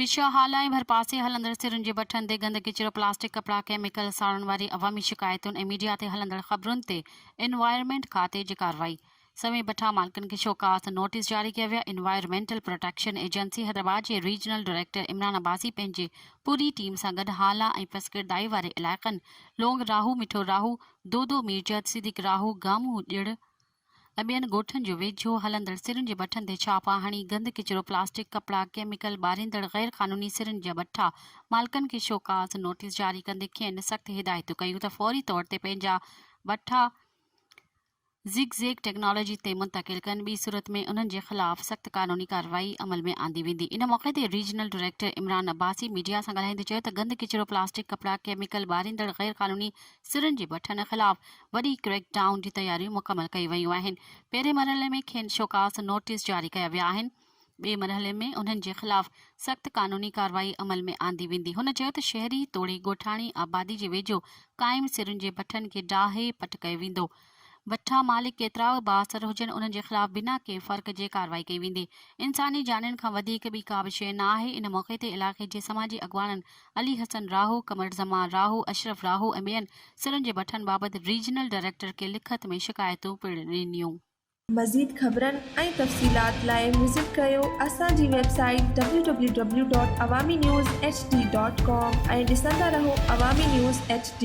पेशा हाल ऐं भरपासे हलंदड़ सिरुनि जे बठनि ते गंद किचिरो प्लास्टिक कपड़ा केमिकल साड़ण वारी अवामी शिकायतुनि ऐं मीडिया ते हलंदड़ ख़बरुनि ते एनवायरमेंट खाते जी कार्रवाई समें भठा मालिकनि खे शोकास नोटिस जारी कया विया। एनवायरमेंटल प्रोटेक्शन एजेंसी हैदराबाद जे रीजनल डायरेक्टर इमरान अब्बासी पंहिंजे पूरी टीम सां गॾु हाला ऐं पसकिरदाई वारे इलाइक़नि लोंग राहू, मिठो राहू, दोदो मीरजत, सिद्दीक राहू, गामू ॼिड़ ऐं ॿियनि ॻोठनि जो वेझो हलंदड़ सिरुनि जे बठनि ते छापा हणी गंद किचिरो प्लास्टिक कपड़ा केमिकल ॿारींदड़ गैर क़ानूनी सिरुनि जा बठा मालिकनि खे शोकास नोटिस जारी कंदे खेनि सख़्त हिदायतूं कयूं त फौरी तौर ते पंहिंजा बठा ज़िगज़ैग टेक्नोलॉजी ते मुंतकिल कनि। ॿी सूरत में उन्हनि जे ख़िलाफ़ सख़्त क़ानूनी कार्रवाई अमल में आंदी वेंदी। इन मौक़े ते regional director Imran Abbasi media सां ॻाल्हाईंदे चयो त गंद किचिरो प्लास्टिक कपड़ा केमिकल ॿारींदड़ गैर क़ानूनी सिरुनि जे बठनि ख़िलाफ़ वॾी क्रैकडाउन जी तयारियूं मुकमल कई वयूं आहिनि। पहिरें मरहले में खेनि शोकास नोटिस जारी कया विया आहिनि। ॿिए मरहले में उन्हनि जे ख़िलाफ़ सख़्त क़ानूनी कार्रवाई अमल में आंदी वेंदी। हुन चयो त शहरी तोड़ी ॻोठाणी आबादी जे वेझो क़ाइम सिरुनि जे बठनि खे डाहे पट कयो वेंदो। बठा मालिक केतिरा बि बासर हुजनि उन्हनि जे ख़िलाफ़ बिना के फ़र्क़ जे कार्रवाई कई वेंदी। इंसानी जाननि खां वधीक ॿी का बि शइ न आहे। इन मौक़े ते इलाइक़े जे समाजी अॻवाननि अली हसन राहू, कमर ज़मान राहू, अशरफ राहू ऐं ॿियनि सिरुनि जे बठनि बाबति रीजनल डायरेक्टर खे लिखत में शिकायतूं पिण ॾिनियूं। मज़ीद ख़बरनि ऐं तफ़सीलात लाइ विज़िट कयो असांजी वेबसाइट www.awamiNewsHD.com ऐं ॾिसंदा रहो अवामी न्यूज़ HD।